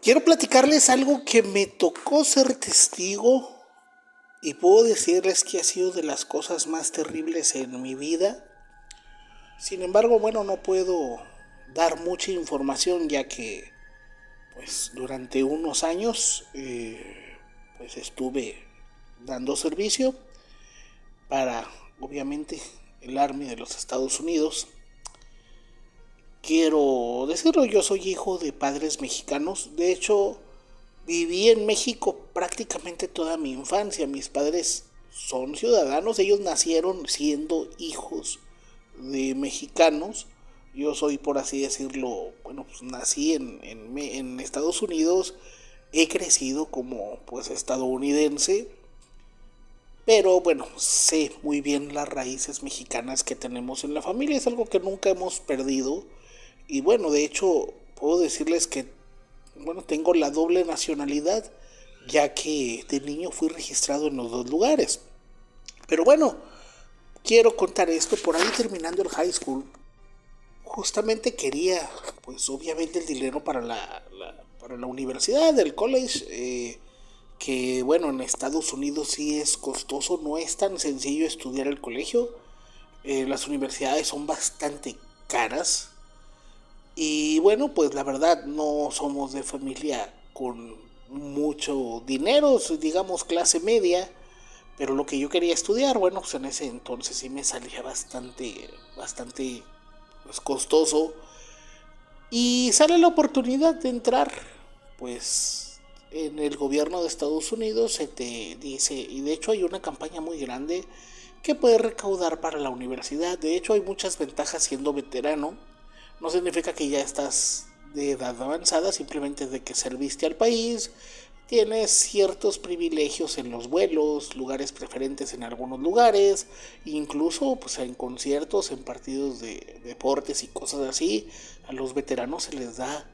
Quiero platicarles algo que me tocó ser testigo y puedo decirles que ha sido de las cosas más terribles en mi vida. Sin embargo, bueno, no puedo dar mucha información ya que pues durante unos años pues estuve dando servicio para obviamente el Army de los Estados Unidos. Quiero decirlo, yo soy hijo de padres mexicanos. De hecho, viví en México prácticamente toda mi infancia. Mis padres son ciudadanos, ellos nacieron siendo hijos de mexicanos. Yo soy, por así decirlo, bueno, pues nací en Estados Unidos, he crecido como pues estadounidense, pero bueno, sé muy bien las raíces mexicanas que tenemos en la familia, es algo que nunca hemos perdido. Y bueno, de hecho, puedo decirles que, bueno, tengo la doble nacionalidad, ya que de niño fui registrado en los dos lugares. Pero bueno, quiero contar esto, por ahí terminando el high school, justamente quería, pues obviamente el dinero para para la universidad, el college, que bueno, en Estados Unidos sí es costoso, no es tan sencillo estudiar el colegio, las universidades son bastante caras. Y bueno, pues la verdad no somos de familia con mucho dinero, digamos clase media, pero lo que yo quería estudiar, bueno, pues en ese entonces sí me salía bastante pues, costoso. Y sale la oportunidad de entrar, pues en el gobierno de Estados Unidos se te dice, y de hecho hay una campaña muy grande que puedes recaudar para la universidad. De hecho hay muchas ventajas siendo veterano. No significa que ya estás de edad avanzada, simplemente de que serviste al país, tienes ciertos privilegios en los vuelos, lugares preferentes en algunos lugares, incluso pues en conciertos, en partidos de deportes y cosas así, a los veteranos se les da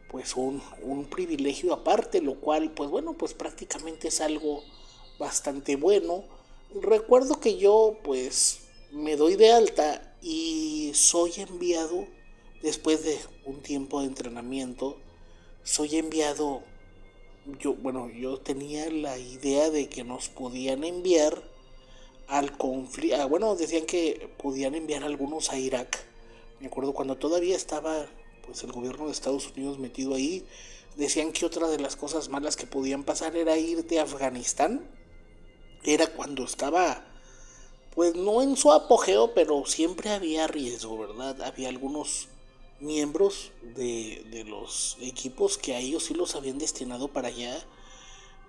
pues un privilegio aparte, lo cual pues bueno, pues prácticamente es algo bastante bueno. Recuerdo que yo pues me doy de alta y soy enviado después de un tiempo de entrenamiento, soy enviado, yo tenía la idea de que nos podían enviar al conflicto, bueno, decían que podían enviar algunos a Irak. Me acuerdo cuando todavía estaba pues el gobierno de Estados Unidos metido ahí, decían que otra de las cosas malas que podían pasar era irte a Afganistán. Era cuando estaba pues no en su apogeo, pero siempre había riesgo, ¿verdad? Había algunos miembros de los equipos que a ellos sí los habían destinado para allá.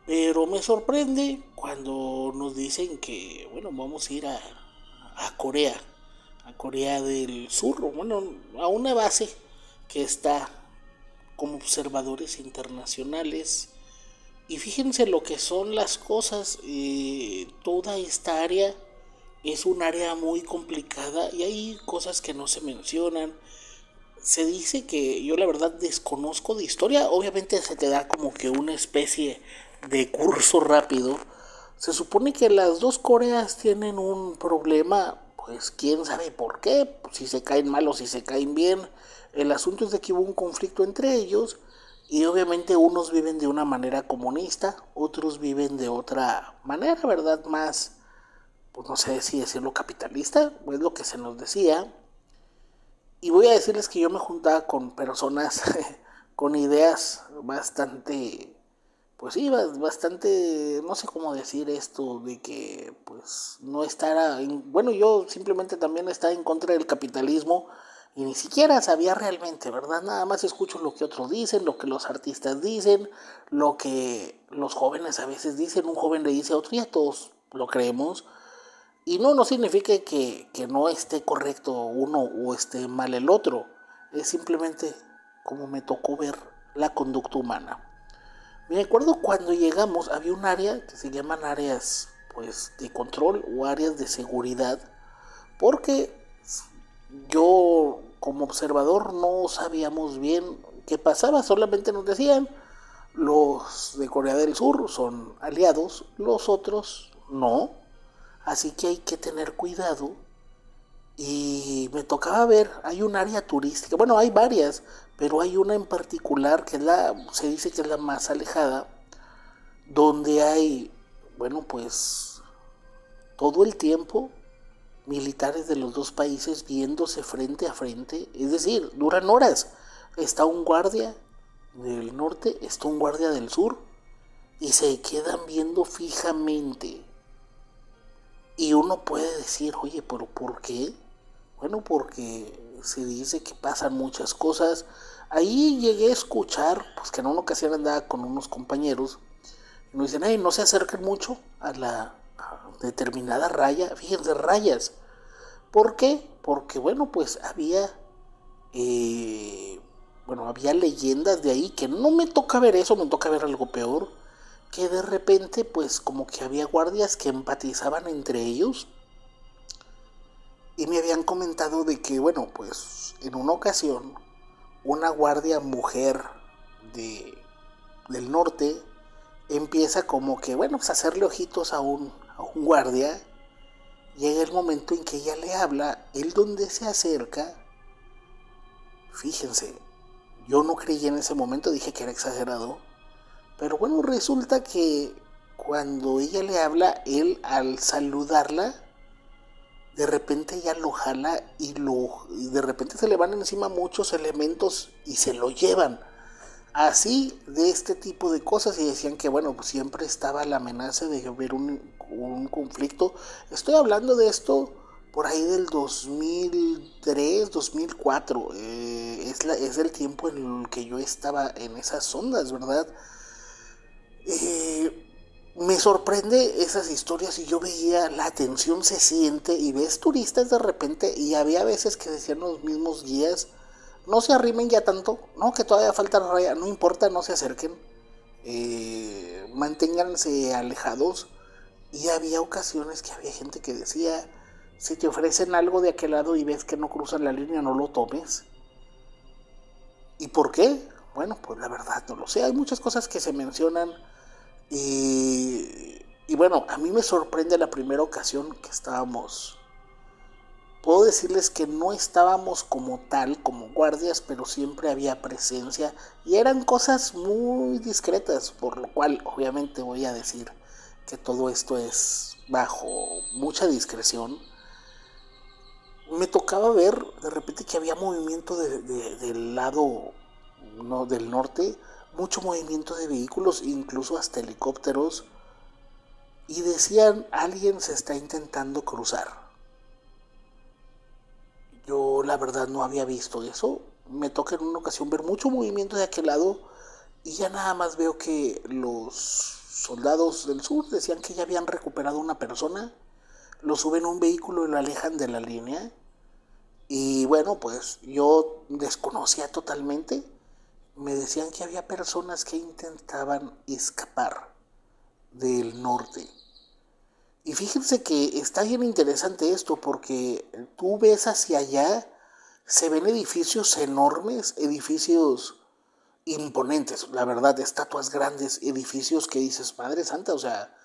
Pero me sorprende cuando nos dicen que, bueno, vamos a ir a Corea del Sur, bueno, a una base que está como observadores internacionales. Y fíjense lo que son las cosas, toda esta área es un área muy complicada y hay cosas que no se mencionan. Se dice que yo la verdad desconozco de historia, obviamente se te da como que una especie de curso rápido. Se supone que las dos Coreas tienen un problema, pues quién sabe por qué, si se caen mal o si se caen bien. El asunto es de que hubo un conflicto entre ellos y obviamente unos viven de una manera comunista, otros viven de otra manera, ¿verdad? Más, pues no sé si decirlo capitalista, es lo que se nos decía. Y voy a decirles que yo me juntaba con personas con ideas bastante, pues sí, bastante, no sé cómo decir esto, de que pues no estará, bueno, yo simplemente también estaba en contra del capitalismo y ni siquiera sabía realmente, ¿verdad? Nada más escucho lo que otros dicen, lo que los artistas dicen, lo que los jóvenes a veces dicen, un joven le dice a otro y a todos lo creemos. Y no significa que no esté correcto uno o esté mal el otro. Es simplemente como me tocó ver la conducta humana. Me acuerdo cuando llegamos había un área que se llaman áreas pues de control o áreas de seguridad. Porque yo como observador no sabíamos bien qué pasaba. Solamente nos decían los de Corea del Sur son aliados, los otros no. Así que hay que tener cuidado y me tocaba ver, hay un área turística, bueno, hay varias, pero hay una en particular que se dice que es la más alejada, donde hay, bueno, pues todo el tiempo militares de los dos países viéndose frente a frente, es decir, duran horas. Está un guardia del norte, está un guardia del sur, y se quedan viendo fijamente. Y uno puede decir, oye, pero ¿por qué? Bueno, porque se dice que pasan muchas cosas. Ahí llegué a escuchar, pues que en una ocasión andaba con unos compañeros y nos dicen, hey, no se acerquen mucho a la determinada raya, fíjense, rayas. ¿Por qué? Porque, bueno, pues había leyendas de ahí que no me toca ver eso, me toca ver algo peor, que de repente, pues como que había guardias que empatizaban entre ellos y me habían comentado de que, bueno, pues en una ocasión, una guardia mujer de, del norte empieza como que, bueno, pues a hacerle ojitos a un guardia. Llega el momento en que ella le habla, él donde se acerca, fíjense, yo no creí en ese momento, dije que era exagerado, pero bueno, resulta que cuando ella le habla, él al saludarla, de repente ella lo jala y de repente se le van encima muchos elementos y se lo llevan. Así de este tipo de cosas y decían que bueno, pues siempre estaba la amenaza de haber un conflicto. Estoy hablando de esto por ahí del 2003, 2004. Es el tiempo en el que yo estaba en esas ondas, ¿verdad? Eh, Me sorprende esas historias y yo veía la tensión se siente y ves turistas de repente y había veces que decían los mismos guías, no se arrimen ya tanto, no, que todavía falta raya, no importa, no se acerquen, manténganse alejados. Y había ocasiones que había gente que decía, si te ofrecen algo de aquel lado y ves que no cruzan la línea, no lo tomes. ¿Y por qué? Bueno, pues la verdad no lo sé, hay muchas cosas que se mencionan y bueno, a mí me sorprende la primera ocasión que estábamos. Puedo decirles que no estábamos como tal, como guardias, pero siempre había presencia y eran cosas muy discretas, por lo cual obviamente voy a decir que todo esto es bajo mucha discreción. Me tocaba ver de repente que había movimiento del lado no, del norte, mucho movimiento de vehículos, incluso hasta helicópteros, y decían, alguien se está intentando cruzar. Yo la verdad no había visto eso. Me toca en una ocasión ver mucho movimiento de aquel lado y ya nada más veo que los soldados del sur decían que ya habían recuperado una persona, lo suben a un vehículo y lo alejan de la línea. Y bueno, pues yo desconocía totalmente. Me decían que había personas que intentaban escapar del norte. Y fíjense que está bien interesante esto porque tú ves hacia allá, se ven edificios enormes, edificios imponentes, la verdad, estatuas grandes, edificios que dices, Madre Santa, o sea,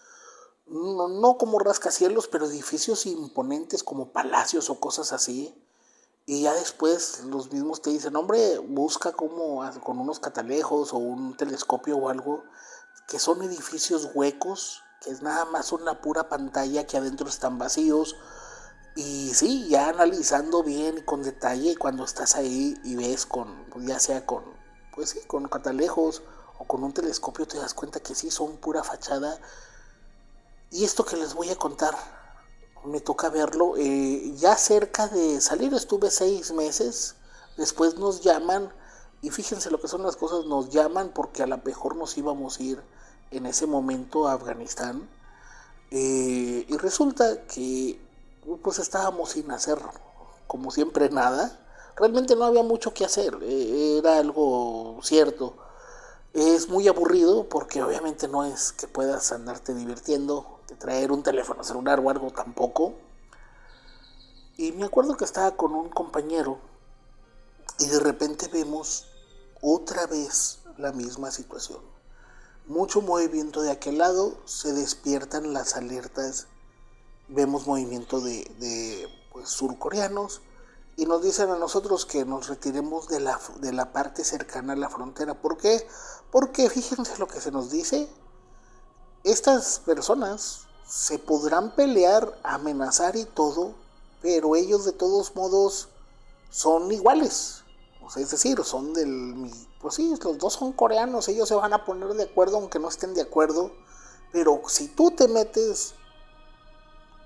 no como rascacielos, pero edificios imponentes como palacios o cosas así. Y ya después los mismos te dicen, hombre, busca como con unos catalejos o un telescopio o algo, que son edificios huecos, que es nada más una pura pantalla que adentro están vacíos. Y sí, ya analizando bien y con detalle, cuando estás ahí y ves ya sea pues sí, con catalejos o con un telescopio, te das cuenta que sí, son pura fachada. Y esto que les voy a contar, me toca verlo, ya cerca de salir, estuve 6 meses, después nos llaman, y fíjense lo que son las cosas, nos llaman porque a lo mejor nos íbamos a ir en ese momento a Afganistán, y resulta que pues estábamos sin hacer, como siempre, nada, realmente no había mucho que hacer, era algo cierto. Es muy aburrido porque obviamente no es que puedas andarte divirtiendo, de traer un teléfono celular o algo tampoco. Y me acuerdo que estaba con un compañero y de repente vemos otra vez la misma situación. Mucho movimiento de aquel lado, se despiertan las alertas, vemos movimiento pues surcoreanos, y nos dicen a nosotros que nos retiremos de la parte cercana a la frontera. ¿Por qué? Porque fíjense lo que se nos dice. Estas personas se podrán pelear, amenazar y todo, pero ellos de todos modos son iguales. O sea, es decir, son pues sí, los dos son coreanos, ellos se van a poner de acuerdo aunque no estén de acuerdo, pero si tú te metes,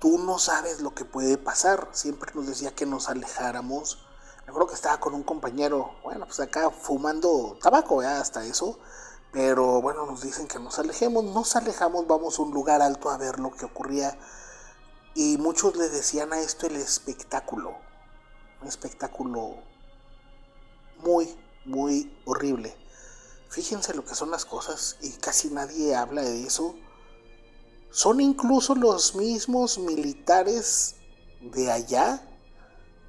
tú no sabes lo que puede pasar. Siempre nos decía que nos alejáramos. Me acuerdo que estaba con un compañero, bueno, pues acá fumando tabaco, ya hasta eso. Pero bueno, nos dicen que nos alejamos, vamos a un lugar alto a ver lo que ocurría. Y muchos le decían a esto el espectáculo. Un espectáculo muy, muy horrible. Fíjense lo que son las cosas y casi nadie habla de eso. Son incluso los mismos militares de allá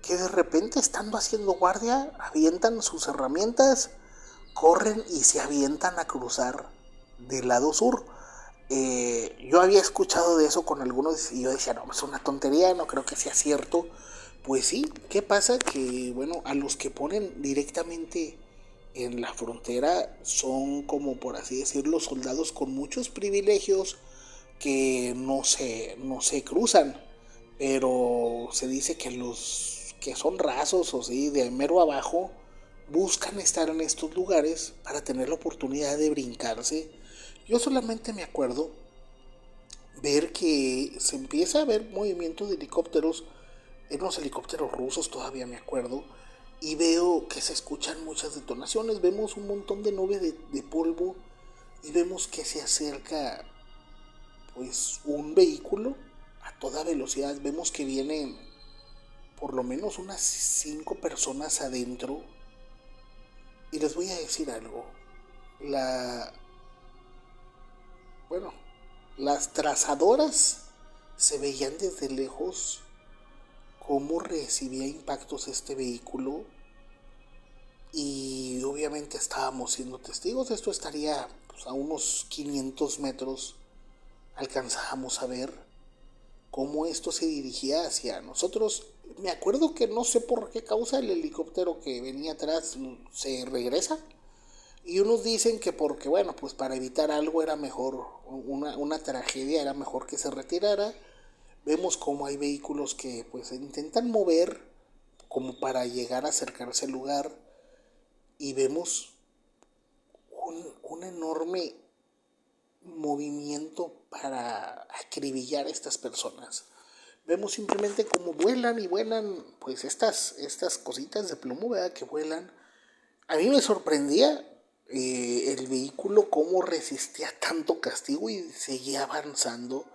que de repente, estando haciendo guardia, avientan sus herramientas, corren y se avientan a cruzar del lado sur. Yo había escuchado de eso con algunos y yo decía, no, es una tontería, no creo que sea cierto. Pues sí, ¿qué pasa? Que bueno, a los que ponen directamente en la frontera son, como por así decirlo, soldados con muchos privilegios que no se cruzan, pero se dice que los que son rasos o sí, de mero abajo, buscan estar en estos lugares para tener la oportunidad de brincarse. Yo solamente me acuerdo ver que se empieza a ver movimientos de helicópteros, en los helicópteros rusos todavía me acuerdo, y veo que se escuchan muchas detonaciones, vemos un montón de nube de polvo y vemos que se acerca pues un vehículo a toda velocidad. Vemos que vienen por lo menos unas 5 personas adentro. Y les voy a decir algo. La bueno, las trazadoras se veían desde lejos cómo recibía impactos este vehículo, y obviamente estábamos siendo testigos. Esto estaría pues, a unos 500 metros. Alcanzábamos a ver cómo esto se dirigía hacia nosotros. Me acuerdo que no sé por qué causa el helicóptero que venía atrás se regresa. Y unos dicen que porque, bueno, pues para evitar algo era mejor, una tragedia, era mejor que se retirara. Vemos cómo hay vehículos que pues intentan mover como para llegar a acercarse al lugar. Y vemos un enorme movimiento para acribillar a estas personas. Vemos simplemente cómo vuelan y vuelan, pues estas cositas de plomo, ¿verdad? Que vuelan. A mí me sorprendía el vehículo cómo resistía tanto castigo y seguía avanzando.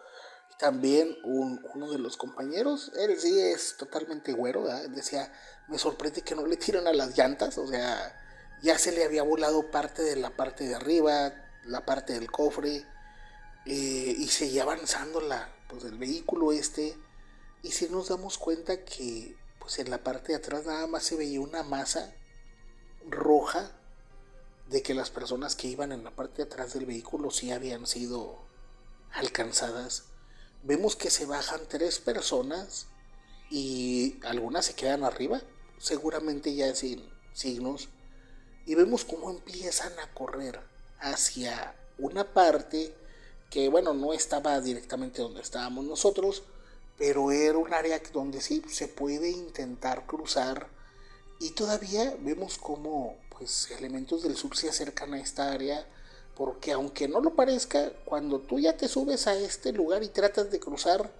También uno de los compañeros, él sí es totalmente güero, ¿verdad? Decía, me sorprende que no le tiran a las llantas, o sea, ya se le había volado parte de la parte de arriba, la parte del cofre, y seguía avanzando pues el vehículo este. Y si nos damos cuenta que pues en la parte de atrás nada más se veía una masa roja de que las personas que iban en la parte de atrás del vehículo sí habían sido alcanzadas. Vemos que se bajan 3 personas y algunas se quedan arriba, seguramente ya sin signos, y vemos cómo empiezan a correr hacia una parte que, bueno, no estaba directamente donde estábamos nosotros, pero era un área donde sí se puede intentar cruzar. Y todavía vemos cómo pues elementos del sur se acercan a esta área, porque aunque no lo parezca, cuando tú ya te subes a este lugar y tratas de cruzar,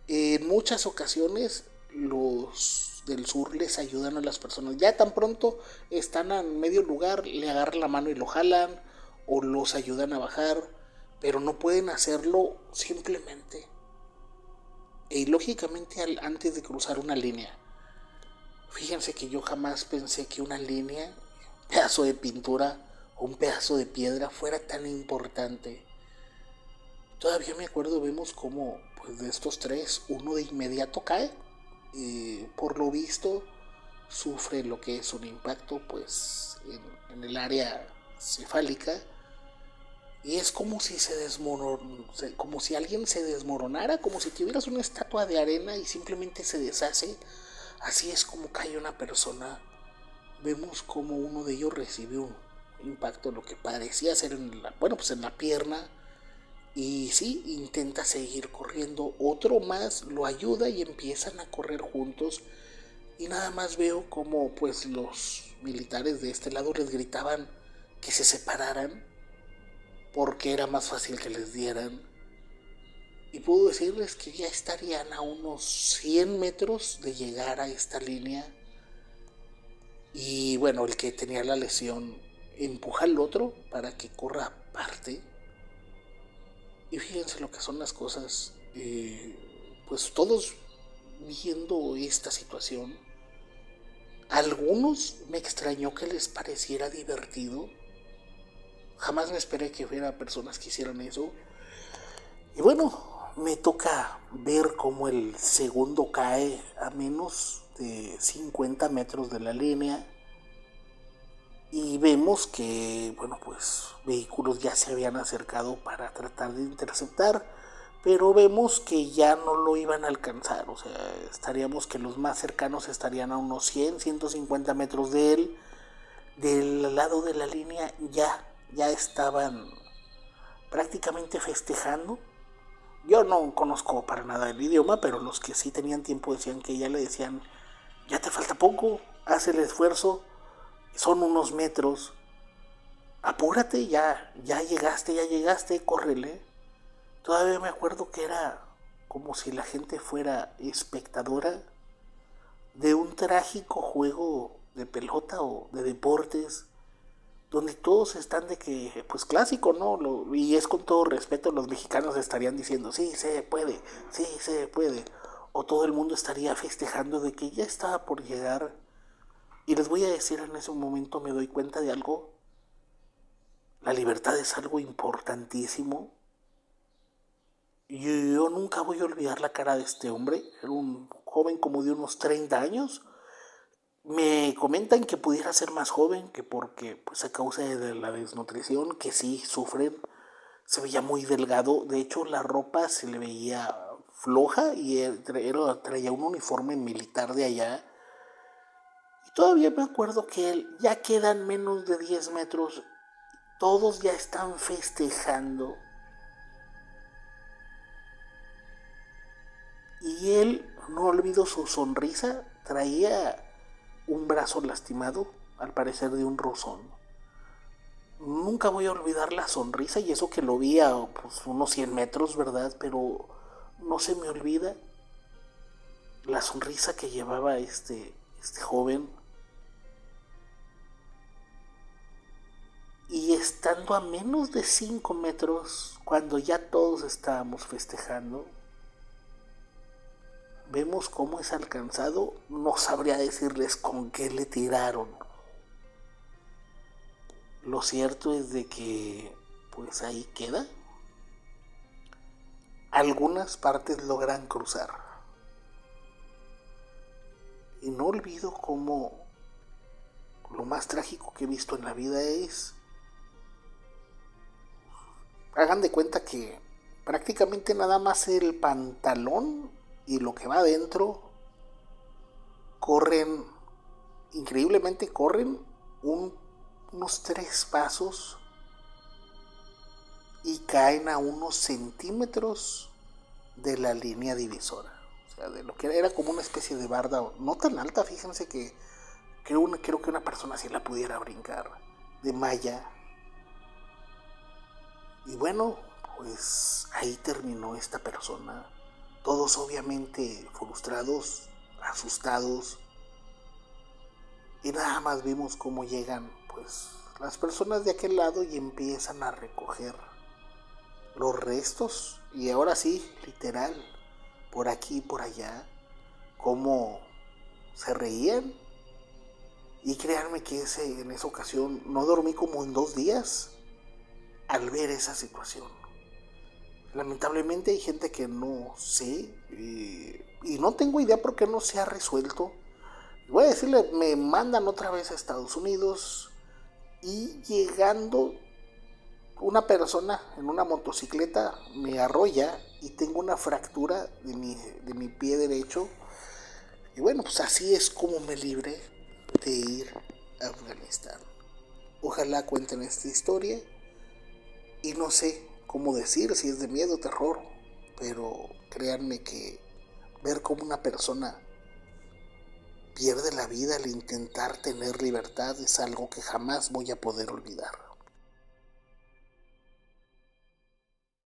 en muchas ocasiones los del sur les ayudan a las personas. Ya tan pronto están a medio lugar, le agarran la mano y lo jalan o los ayudan a bajar, pero no pueden hacerlo simplemente e ilógicamente antes de cruzar una línea. Fíjense que yo jamás pensé que una línea, un pedazo de pintura o un pedazo de piedra fuera tan importante. Todavía me acuerdo, vemos cómo pues de estos 3, uno de inmediato cae. Por lo visto sufre lo que es un impacto pues en el área cefálica. y es como si como si alguien se desmoronara, como si tuvieras una estatua de arena y simplemente se deshace. Así es como cae una persona. Vemos como uno de ellos recibe un impacto, lo que parecía ser en la pierna, y sí, intenta seguir corriendo. Otro más lo ayuda y empiezan a correr juntos. Y nada más veo como pues los militares de este lado les gritaban que se separaran porque era más fácil que les dieran. Y puedo decirles que ya estarían a unos 100 metros de llegar a esta línea. Y bueno, el que tenía la lesión empuja al otro para que corra aparte. Y fíjense lo que son las cosas. Pues todos viendo esta situación, algunos me extrañó que les pareciera divertido. Jamás me esperé que hubiera personas que hicieran eso. Y bueno, me toca ver cómo el segundo cae a menos de 50 metros de la línea. Y vemos que, bueno, pues vehículos ya se habían acercado para tratar de interceptar, pero vemos que ya no lo iban a alcanzar. O sea, estaríamos que los más cercanos estarían a unos 100, 150 metros de él. Del lado de la línea ya estaban prácticamente festejando. Yo no conozco para nada el idioma, pero los que sí tenían tiempo decían que ya le decían, ya te falta poco, haz el esfuerzo, son unos metros, apúrate, ya llegaste, córrele. Todavía me acuerdo que era como si la gente fuera espectadora de un trágico juego de pelota o de deportes, donde todos están de que, pues clásico, ¿no? Y es con todo respeto, los mexicanos estarían diciendo, sí se puede, sí se puede. O todo el mundo estaría festejando de que ya estaba por llegar. Y les voy a decir, en ese momento me doy cuenta de algo. La libertad es algo importantísimo. Yo nunca voy a olvidar la cara de este hombre. Era un joven como de unos 30 años. Me comentan que pudiera ser más joven, que porque pues a causa de la desnutrición, que sí sufren, se veía muy delgado. De hecho, la ropa se le veía floja y traía un uniforme militar de allá. Y todavía me acuerdo que ya quedan menos de 10 metros. Todos ya están festejando. Y él, no olvido su sonrisa, traía un brazo lastimado, al parecer de un rozón. Nunca voy a olvidar la sonrisa, y eso que lo vi a pues, unos 100 metros, ¿verdad? Pero no se me olvida la sonrisa que llevaba este joven. Y estando a menos de 5 metros, cuando ya todos estábamos festejando, vemos cómo es alcanzado. No sabría decirles con qué le tiraron. Lo cierto es de que pues ahí queda. Algunas partes logran cruzar. Y no olvido cómo lo más trágico que he visto en la vida es, hagan de cuenta que prácticamente nada más el pantalón y lo que va adentro corren, increíblemente corren unos 3 pasos y caen a unos centímetros de la línea divisora. O sea, de lo que era como una especie de barda, no tan alta, fíjense que creo que una persona así la pudiera brincar, de malla. Y bueno, pues ahí terminó esta persona. Todos obviamente frustrados, asustados. Y nada más vimos cómo llegan pues las personas de aquel lado y empiezan a recoger los restos. Y ahora sí, literal, por aquí y por allá, cómo se reían. Y créanme que en esa ocasión no dormí como en 2 días al ver esa situación. Lamentablemente hay gente que no sé, y no tengo idea por qué no se ha resuelto. Voy a decirle, me mandan otra vez a Estados Unidos, y llegando una persona en una motocicleta me arrolla y tengo una fractura de mi pie derecho. Y bueno, pues así es como me libré de ir a Afganistán. Ojalá cuenten esta historia y no sé cómo decir si es de miedo o terror, pero créanme que ver cómo una persona pierde la vida al intentar tener libertad es algo que jamás voy a poder olvidar.